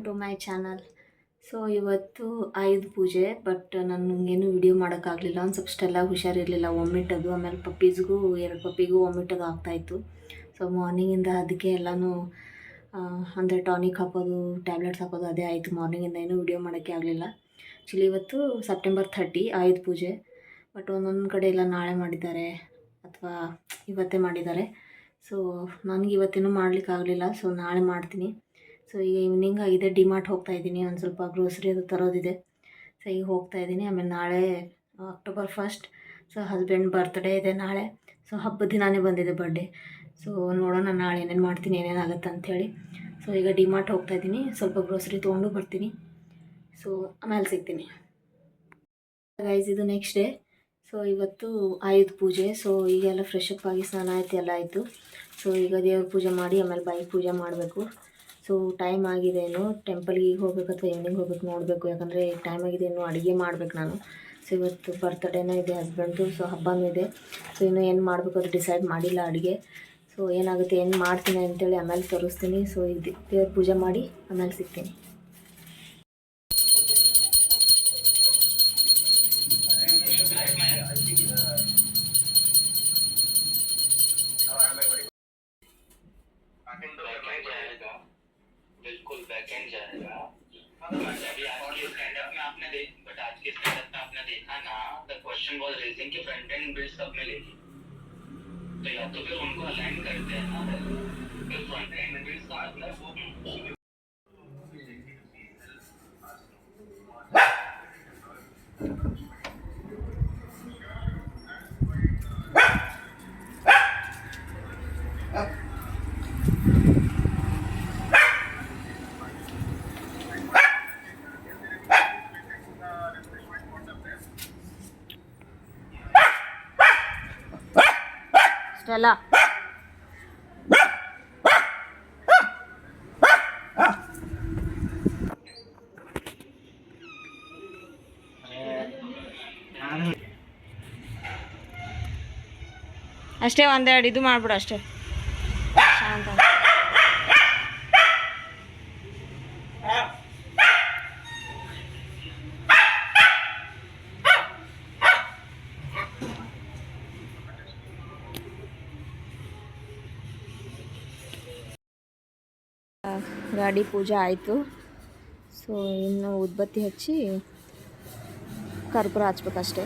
To my channel. So ಇವತ್ತು ಆಯುಧ ಪೂಜೆ, but ನನಗೇನು ವಿಡಿಯೋ ಮಾಡೋಕ್ಕಾಗಲಿಲ್ಲ. ಒಂದು ಸ್ವಲ್ಪಷ್ಟೆಲ್ಲ ಹುಷಾರಿರಲಿಲ್ಲ, ವಾಮಿಟದು. ಆಮೇಲೆ ಪಪ್ಪೀಸ್ಗೂ 2 ಪಪ್ಪಿಗೂ ವಾಮಿಟದು ಆಗ್ತಾಯಿತ್ತು. ಸೊ ಮಾರ್ನಿಂಗಿಂದ ಅದಕ್ಕೆ ಎಲ್ಲನೂ ಅಂದರೆ ಟಾನಿಕ್ ಹಾಕೋದು, ಟ್ಯಾಬ್ಲೆಟ್ಸ್ ಹಾಕೋದು ಅದೇ ಆಯಿತು. ಮಾರ್ನಿಂಗಿಂದ ಏನೂ ವಿಡಿಯೋ ಮಾಡೋಕ್ಕೆ ಆಗಲಿಲ್ಲ. ಆ್ಯಕ್ಚುಲಿ ಇವತ್ತು ಸೆಪ್ಟೆಂಬರ್ 30 ಆಯುಧ ಪೂಜೆ, ಬಟ್ ಒಂದೊಂದು ಕಡೆ ಎಲ್ಲ ನಾಳೆ ಮಾಡಿದ್ದಾರೆ ಅಥವಾ ಇವತ್ತೇ ಮಾಡಿದ್ದಾರೆ. ಸೊ ನನಗೆ ಇವತ್ತೇನೂ ಮಾಡಲಿಕ್ಕಾಗಲಿಲ್ಲ, ಸೊ ನಾಳೆ ಮಾಡ್ತೀನಿ. ಸೊ ಈಗ ಈವ್ನಿಂಗ್ ಆಗಿದೆ, ಡಿಮಾರ್ಟ್ ಹೋಗ್ತಾಯಿದ್ದೀನಿ, ಒಂದು ಸ್ವಲ್ಪ ಗ್ರೋಸರಿ ಅದು ತರೋದಿದೆ. ಸೊ ಈಗ ಹೋಗ್ತಾಯಿದ್ದೀನಿ. ಆಮೇಲೆ ನಾಳೆ ಅಕ್ಟೋಬರ್ 1. ಸೊ ಹಸ್ಬೆಂಡ್ ಬರ್ತ್ಡೇ ಇದೆ ನಾಳೆ. ಸೊ ಹಬ್ಬದ ದಿನಾನೇ ಬಂದಿದೆ ಬರ್ಡೇ. ಸೊ ನೋಡೋಣ ನಾಳೆ ಏನೇನು ಮಾಡ್ತೀನಿ, ಏನೇನಾಗುತ್ತೆ ಅಂಥೇಳಿ. ಸೊ ಈಗ ಡಿಮಾರ್ಟ್ ಹೋಗ್ತಾಯಿದ್ದೀನಿ, ಸ್ವಲ್ಪ ಗ್ರೋಸರಿ ತೊಗೊಂಡು ಬರ್ತೀನಿ. ಸೊ ಆಮೇಲೆ ಸಿಗ್ತೀನಿ ಗೈಸ್. ಇದು ನೆಕ್ಸ್ಟ್ ಡೇ. ಸೊ ಇವತ್ತು ಆಯುಧ ಪೂಜೆ. ಸೊ ಈಗೆಲ್ಲ ಫ್ರೆಶ್ ಅಪ್ ಆಗಿ ಸ್ನಾನ ಆಯ್ತು, ಎಲ್ಲ ಆಯಿತು. ಸೊ ಈಗ ದೇವ್ರ ಪೂಜೆ ಮಾಡಿ ಆಮೇಲೆ ಬೈಕ್ ಪೂಜೆ ಮಾಡಬೇಕು. ಸೊ ಟೈಮ್ ಆಗಿದೆ, ಇನ್ನು ಟೆಂಪಲ್ಗೆ ಈಗ ಹೋಗ್ಬೇಕು ಅಥವಾ ಈವ್ನಿಂಗ್ ಹೋಗ್ಬೇಕು ನೋಡಬೇಕು, ಯಾಕಂದರೆ ಈಗ ಟೈಮ್ ಆಗಿದೆ, ಇನ್ನು ಅಡುಗೆ ಮಾಡ್ಬೇಕು ನಾನು. ಸೊ ಇವತ್ತು ಬರ್ತಡೇನೂ ಇದೆ ಹಸ್ಬೆಂಡ್ದು, ಸೊ ಹಬ್ಬನೂ ಇದೆ. ಸೊ ಇನ್ನೂ ಏನು ಮಾಡಬೇಕು ಅದು ಡಿಸೈಡ್ ಮಾಡಿಲ್ಲ ಅಡುಗೆ. ಸೊ ಏನಾಗುತ್ತೆ, ಏನು ಮಾಡ್ತೀನಿ ಅಂತೇಳಿ ಆಮೇಲೆ ತೋರಿಸ್ತೀನಿ. ಸೊ ಈಗ ದೇವ್ರ ಪೂಜೆ ಮಾಡಿ ಆಮೇಲೆ ಸಿಗ್ತೀನಿ. बिल्कुल बैकएंड जाएगा। अभी आज के स्टैंड अप में आपने बट आज के स्टैंड अप में आपने देखा ना, द क्वेश्चन वाज रेजिंग कि फ्रंट एंड बिल्ड सब में लेगी, तो या तो फिर उनको अलाइन करते हैं ना, फिर फ्रंट एंड बिल्ड का मतलब वो ಸ್ಟೆಲ್ಲಾ ಅಷ್ಟೇ, ಒಂದೆರಡು ಇದು ಮಾಡ್ಬಿಡು ಅಷ್ಟೇ, ಶಾಂತ. ಗಾಡಿ ಪೂಜೆ ಆಯಿತು. ಸೊ ಇನ್ನು ಉದ್ಬತ್ತಿ ಹಚ್ಚಿ ಕರ್ಪೂರ ಹಚ್ಬೇಕಷ್ಟೆ.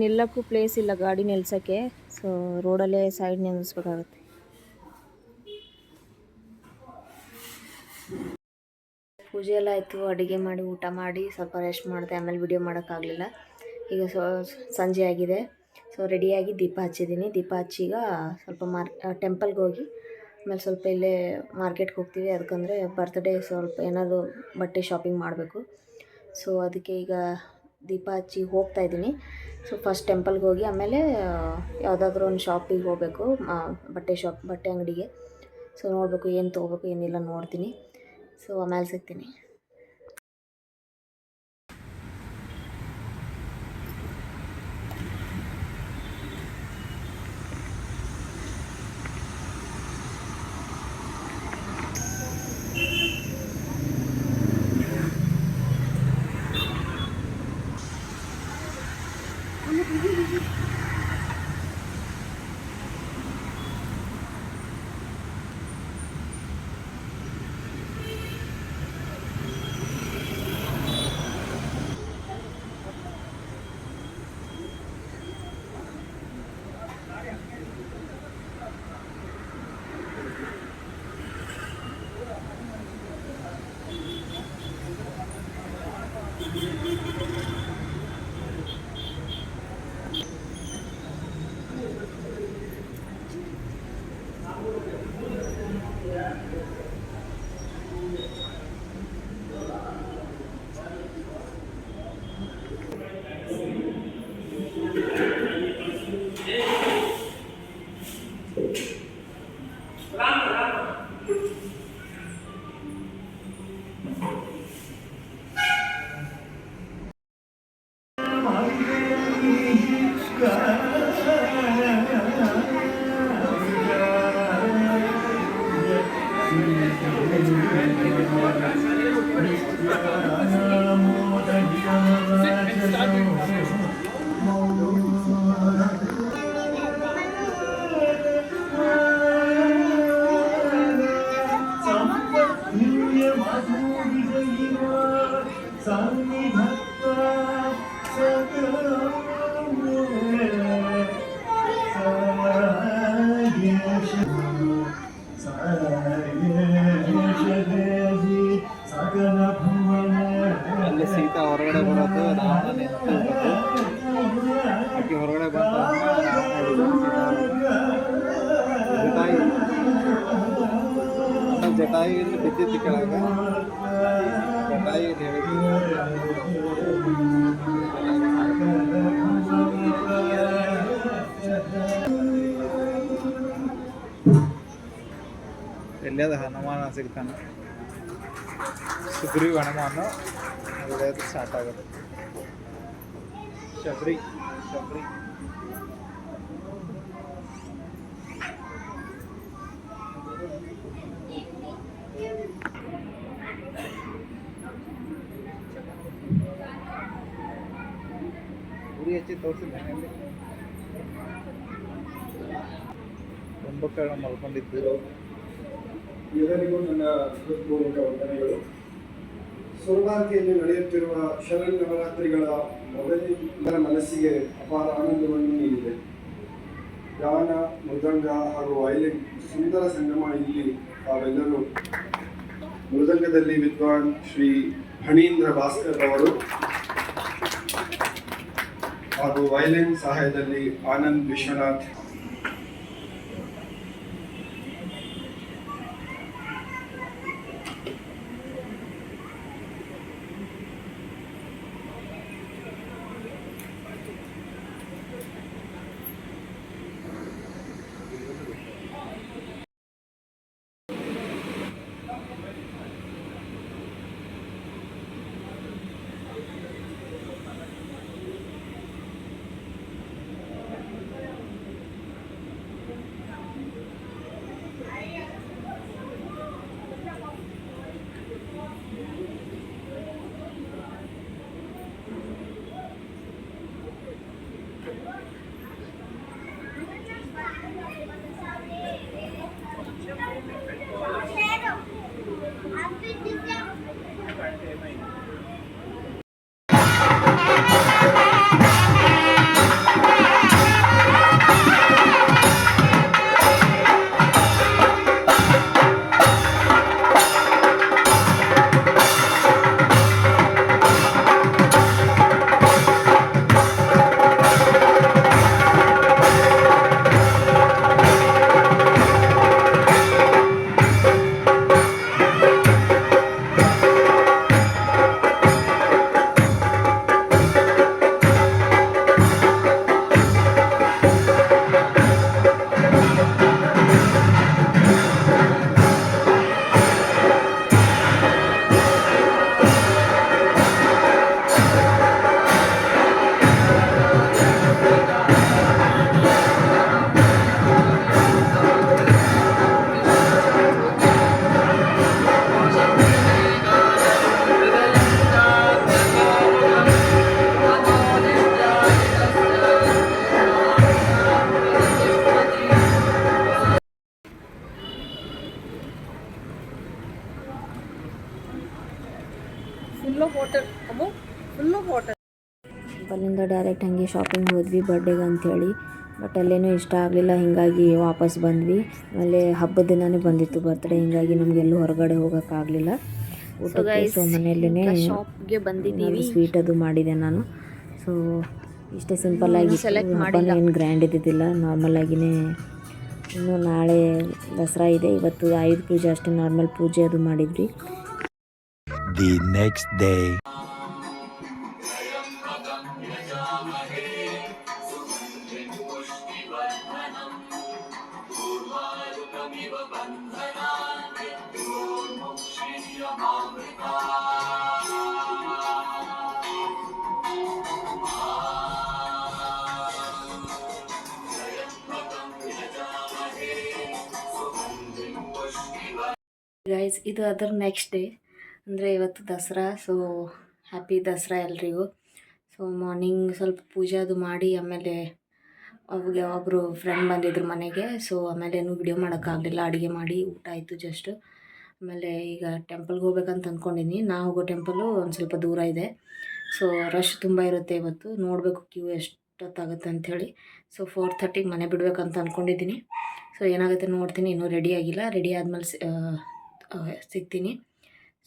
ನಿಲ್ಲಕ್ಕೂ ಪ್ಲೇಸ್ ಇಲ್ಲ ಗಾಡಿ ನಿಲ್ಸೋಕ್ಕೆ. So ರೋಡಲ್ಲೇ side ನಿಲ್ಲಿಸ್ಬೇಕಾಗುತ್ತೆ. ಪೂಜೆ ಎಲ್ಲ ಆಯಿತು, ಅಡುಗೆ ಮಾಡಿ ಊಟ ಮಾಡಿ ಸ್ವಲ್ಪ ರೆಸ್ಟ್ ಮಾಡಿದೆ. ಆಮೇಲೆ ವಿಡಿಯೋ ಮಾಡೋಕ್ಕಾಗಲಿಲ್ಲ. ಈಗ ಸಂಜೆ ಆಗಿದೆ. ಸೊ ರೆಡಿಯಾಗಿ ದೀಪ ಹಚ್ಚಿದ್ದೀನಿ. ದೀಪ ಹಚ್ಚೀಗ ಸ್ವಲ್ಪ ಟೆಂಪಲ್ಗೆ ಹೋಗಿ ಆಮೇಲೆ ಸ್ವಲ್ಪ ಇಲ್ಲೇ ಮಾರ್ಕೆಟ್ಗೆ ಹೋಗ್ತೀವಿ. ಅದಕ್ಕಂದರೆ ಬರ್ತ್ಡೇ ಸ್ವಲ್ಪ ಏನಾದರೂ ಬಟ್ಟೆ ಶಾಪಿಂಗ್ ಮಾಡಬೇಕು. ಸೊ ಅದಕ್ಕೆ ಈಗ ದೀಪ ಹಚ್ಚಿ ಹೋಗ್ತಾಯಿದ್ದೀನಿ. ಸೊ ಫಸ್ಟ್ ಟೆಂಪಲ್ಗೆ ಹೋಗಿ ಆಮೇಲೆ ಯಾವುದಾದ್ರೂ ಒಂದು ಶಾಪಿಗೆ ಹೋಗಬೇಕು, ಬಟ್ಟೆ ಅಂಗಡಿಗೆ. ಸೊ ನೋಡಬೇಕು ಏನು ತೊಗೋಬೇಕು ಏನಿಲ್ಲ ನೋಡ್ತೀನಿ. ಸೊ ಆಮೇಲೆ ಸಿಗ್ತೀನಿ. ಅಲ್ಲಿ ಸೀತಾ ಹೊರಗಡೆ ಬರೋದು, ರಾವಣ ನಿಂತಿರೋದು. ಆಕೆ ಹೊರಗಡೆ ಬಂದ ರಾವಣ ಹಿಡಿದು ಸೀತಾ ಜಟಾಯು ಆಮೇಲೆ ಜಟಾಯು ಇಲ್ಲಿ ಬಿದ್ದಿತ್ತು ಕೆಳಗೆ. ಜಟಾಯು ಇಲ್ಲಿ ಹೇಳಿದ್ದು ಎಲ್ಲಿಯಾದ ಹನುಮಾನ ಸಿಗ್ತಾನೆ. ಸುಗ್ರೀವ್ ಹನುಮಾನ ಅಲ್ಲಿಯಾದ ಸ್ಟಾರ್ಟ್ ಆಗುತ್ತೆ. ಶಬರಿ ಶಬರಿ ಉರಿ ಹಚ್ಚಿ ತೋರಿಸಿದ್ದೇನೆ ಅಲ್ಲಿ. ಕುಂಭಕರ್ಣ ಮಲ್ಕೊಂಡಿದ್ದು. ಎಲ್ಲರಿಗೂ ನನ್ನ ಹೃತ್ಪೂರ್ವಕ ವಂದನೆಗಳು. ಸೌಭಾಗ್ಯದಲ್ಲಿ ನಡೆಯುತ್ತಿರುವ ಶರನ್ನವರಾತ್ರಿಗಳ ಮೊದಲ ಮನಸ್ಸಿಗೆ ಅಪಾರ ಆನಂದವನ್ನು ನೀಡಿದೆ. ಗಾನ, ಮೃದಂಗ ಹಾಗೂ ವಯಲಿನ್ ಸುಂದರ ಸಂಗಮ. ಇಲ್ಲಿ ತಾವೆಲ್ಲರೂ ಮೃದಂಗದಲ್ಲಿ ವಿದ್ವಾನ್ ಶ್ರೀ ಫಣೀಂದ್ರ ಭಾಸ್ಕರ್ ಅವರು ಹಾಗೂ ವಯಲಿನ್ ಸಹಾಯದಲ್ಲಿ ಆನಂದ್ ವಿಶ್ವನಾಥ್. ಅಲ್ಲಿಂದ ಡೈರೆಕ್ಟ್ ಹಾಗೆ ಶಾಪಿಂಗ್ ಹೋದ್ವಿ ಬರ್ಡೇಗೆ ಅಂಥೇಳಿ. ಬಟ್ ಅಲ್ಲೇನೂ ಇಷ್ಟ ಆಗಲಿಲ್ಲ, ಹೀಗಾಗಿ ವಾಪಸ್ ಬಂದ್ವಿ. ಆಮೇಲೆ ಹಬ್ಬದ ದಿನವೇ ಬಂದಿತ್ತು ಬರ್ತ್ಡೇ, ಹೀಗಾಗಿ ನಮಗೆಲ್ಲೂ ಹೊರಗಡೆ ಹೋಗೋಕ್ಕಾಗಲಿಲ್ಲ ಊಟಕ್ಕೆ. ಸೊ ಮನೆಯಲ್ಲೇ ಶಾಪ್ಗೆ ಬಂದಿದ್ದೀವಿ. ಸ್ವೀಟ್ ಅದು ಮಾಡಿದೆ ನಾನು. ಸೊ ಇಷ್ಟೇ ಸಿಂಪಲ್ಲಾಗಿ, ಹಬ್ಬನೂ ಏನು ಗ್ರ್ಯಾಂಡ್ ಇದ್ದಿದ್ದಿಲ್ಲ, ನಾರ್ಮಲಾಗಿಯೇ. ಇನ್ನು ನಾಳೆ ದಸರಾ ಇದೆ, ಇವತ್ತು ಆಯುಧ ಪೂಜೆ ಅಷ್ಟೇ, ನಾರ್ಮಲ್ ಪೂಜೆ ಅದು ಮಾಡಿದ್ವಿ. The next day. ಗೈಸ್, ಇದು ಅದರ ನೆಕ್ಸ್ಟ್ ಡೇ, ಅಂದರೆ ಇವತ್ತು ದಸರಾ. ಸೊ ಹ್ಯಾಪಿ ದಸರಾ ಎಲ್ರಿಗೂ. ಸೊ ಮಾರ್ನಿಂಗ್ ಸ್ವಲ್ಪ ಪೂಜೆ ಅದು ಮಾಡಿ, ಆಮೇಲೆ ಅವಾಗ ಒಬ್ಬರು ಫ್ರೆಂಡ್ ಬಂದಿದ್ರು ಮನೆಗೆ. ಸೊ ಆಮೇಲೆ ಏನೂ ವಿಡಿಯೋ ಮಾಡೋಕ್ಕಾಗಲಿಲ್ಲ, ಅಡುಗೆ ಮಾಡಿ ಊಟ ಆಯಿತು ಜಸ್ಟ್. ಆಮೇಲೆ ಈಗ ಟೆಂಪಲ್ಗೆ ಹೋಗ್ಬೇಕಂತ ಅಂದ್ಕೊಂಡಿನಿ. ನಾ ಹೋಗೋ ಟೆಂಪಲು ಒಂದು ಸ್ವಲ್ಪ ದೂರ ಇದೆ, ಸೊ ರಶ್ ತುಂಬ ಇರುತ್ತೆ ಇವತ್ತು. ನೋಡಬೇಕು ಕ್ಯೂ ಎಷ್ಟೊತ್ತಾಗುತ್ತೆ ಅಂಥೇಳಿ. ಸೊ 4:30ಗೆ ಮನೆ ಬಿಡಬೇಕಂತ ಅಂದ್ಕೊಂಡಿದ್ದೀನಿ. ಸೊ ಏನಾಗುತ್ತೆ ನೋಡ್ತೀನಿ. ಇನ್ನೂ ರೆಡಿ ಆಗಿಲ್ಲ. ರೆಡಿ ಆದಮೇಲೆ ಸಿಗ್ತೀನಿ.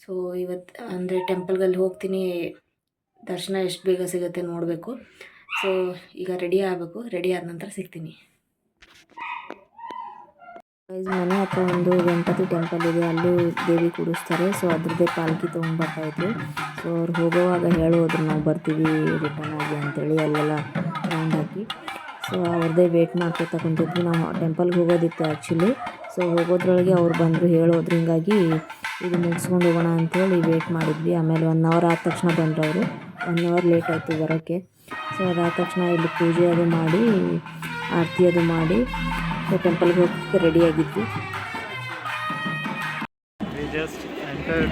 ಸೊ ಇವತ್ತು ಅಂದರೆ ಟೆಂಪಲ್ಗಲ್ಲಿ ಹೋಗ್ತೀನಿ. ದರ್ಶನ ಎಷ್ಟು ಬೇಗ ಸಿಗುತ್ತೆ ನೋಡಬೇಕು. ಸೊ ಈಗ ರೆಡಿ ಆಗಬೇಕು. ರೆಡಿ ಆದ ನಂತರ ಸಿಗ್ತೀನಿ. ಮನೆ ಹತ್ರ ಒಂದು ಗಣಪತಿ ಟೆಂಪಲ್ ಇದೆ, ಅಲ್ಲೂ ದೇವಿ ಕೂಡಿಸ್ತಾರೆ. ಸೊ ಅದ್ರದ್ದೇ ಪಾಲ್ಕಿ ತೊಗೊಂಡ್ಬರ್ತಾಯಿದ್ರು. ಸೊ ಅವ್ರು ಹೋಗೋವಾಗ ಹೇಳೋದ್ರು ನಾವು ಬರ್ತೀವಿ ರಿಟರ್ನ್ ಆಗಿ ಅಂತೇಳಿ ಅಲ್ಲೆಲ್ಲ ರೌಂಡ್ ಹಾಕಿ. ಸೊ ಅವ್ರದ್ದೇ ವೇಟ್ ಮಾಡ್ಕೊತಾ ಕುಂತಿದ್ವಿ. ನಾವು ಟೆಂಪಲ್ಗೆ ಹೋಗೋದಿತ್ತು ಆ್ಯಕ್ಚುಲಿ. ಸೊ ಹೋಗೋದ್ರೊಳಗೆ ಅವ್ರು ಬಂದರು ಹೇಳೋದ್ರು. ಹಿಂಗಾಗಿ ಇದು ಮುಗಿಸ್ಕೊಂಡು ಹೋಗೋಣ ಅಂಥೇಳಿ ವೇಟ್ ಮಾಡಿದ್ವಿ. ಆಮೇಲೆ 1 ಅವರ್ ಆದ ತಕ್ಷಣ ಬಂದರು ಅವರು. 1 ಅವರ್ ಲೇಟ್ ಆಯಿತು ಬರೋಕ್ಕೆ. ಸೊ ಅದಾದ ತಕ್ಷಣ ಇಲ್ಲಿ ಪೂಜೆ ಅದು ಮಾಡಿ ಆರತಿ ಅದು ಮಾಡಿ ಟೆಂಪಲ್ಗೆ ಹೋಗೋಕ್ಕೆ ರೆಡಿಯಾಗಿದ್ವಿ. We just entered.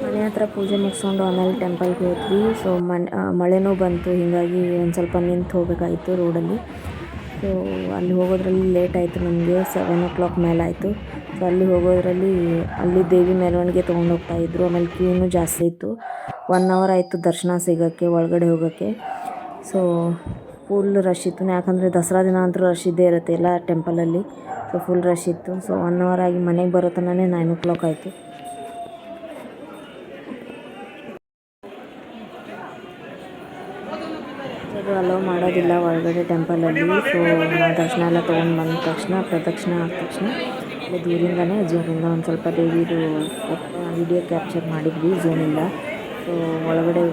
ಮನೆ ಹತ್ರ ಪೂಜೆ ಮುಗಿಸ್ಕೊಂಡು ಆಮೇಲೆ ಟೆಂಪಲ್ಗೆ ಹೋದ್ವಿ. ಸೊ ಮಳೆನೂ ಬಂತು, ಹೀಗಾಗಿ ಒಂದು ಸ್ವಲ್ಪ ನಿಂತು ಹೋಗಬೇಕಾಯಿತು ರೋಡಲ್ಲಿ. ಸೊ ಅಲ್ಲಿ ಹೋಗೋದ್ರಲ್ಲಿ ಲೇಟ್ ಆಯಿತು ನಮಗೆ. 7 o'clock ಮೇಲೆ ಆಯಿತು. ಸೊ ಅಲ್ಲಿ ಹೋಗೋದ್ರಲ್ಲಿ ಅಲ್ಲಿ ದೇವಿ ಮೆರವಣಿಗೆ ತೊಗೊಂಡು ಹೋಗ್ತಾಯಿದ್ರು. ಆಮೇಲೆ ಕ್ಯೂನು ಜಾಸ್ತಿ ಇತ್ತು. 1 hour ಆಯಿತು ದರ್ಶನ ಸಿಗೋಕ್ಕೆ, ಒಳಗಡೆ ಹೋಗೋಕ್ಕೆ. ಸೊ ಫುಲ್ ರಶ್ ಇತ್ತು. ಯಾಕಂದರೆ ದಸರಾ ದಿನ ಅಂತೂ ರಶ್ ಇದ್ದೇ ಇರುತ್ತೆ ಎಲ್ಲ ಟೆಂಪಲಲ್ಲಿ. ಸೊ ಫುಲ್ ರಶ್ ಇತ್ತು. ಸೊ 1 hour ಆಗಿ ಮನೆಗೆ ಬರೋ ತನಕ 9 o'clock ಆಯಿತು. ಅದು ಅಲೋ ಮಾಡೋದಿಲ್ಲ ಒಳಗಡೆ ಟೆಂಪಲಲ್ಲಿ. ಸೊ ನಾವು ದರ್ಶನ ಎಲ್ಲ ತೊಗೊಂಡು ಬಂದ ತಕ್ಷಣ ಪ್ರದಕ್ಷಿಣೆ ಆದ ತಕ್ಷಣ ಅಲ್ಲಿ ದೂರಿಂದನೇ ಝೂಮಿಂದ ಒಂದು ಸ್ವಲ್ಪ ದೇವಿದು ವಿಡಿಯೋ ಕ್ಯಾಪ್ಚರ್ ಮಾಡಿದ್ವಿ, ಝೂಮಿಂದ. ಸೊ ಒಳಗಡೆ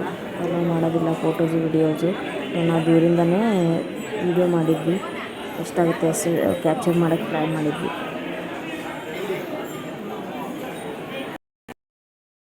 ಅಲೋ ಮಾಡೋದಿಲ್ಲ ಫೋಟೋಸು ವಿಡಿಯೋಸು. ಸೊ ನಾವು ದೂರಿಂದನೇ ವಿಡಿಯೋ ಮಾಡಿದ್ವಿ, ಎಷ್ಟಾಗುತ್ತೆ ಅಷ್ಟು ಕ್ಯಾಪ್ಚರ್ ಮಾಡೋಕ್ಕೆ ಟ್ರೈ ಮಾಡಿದ್ವಿ.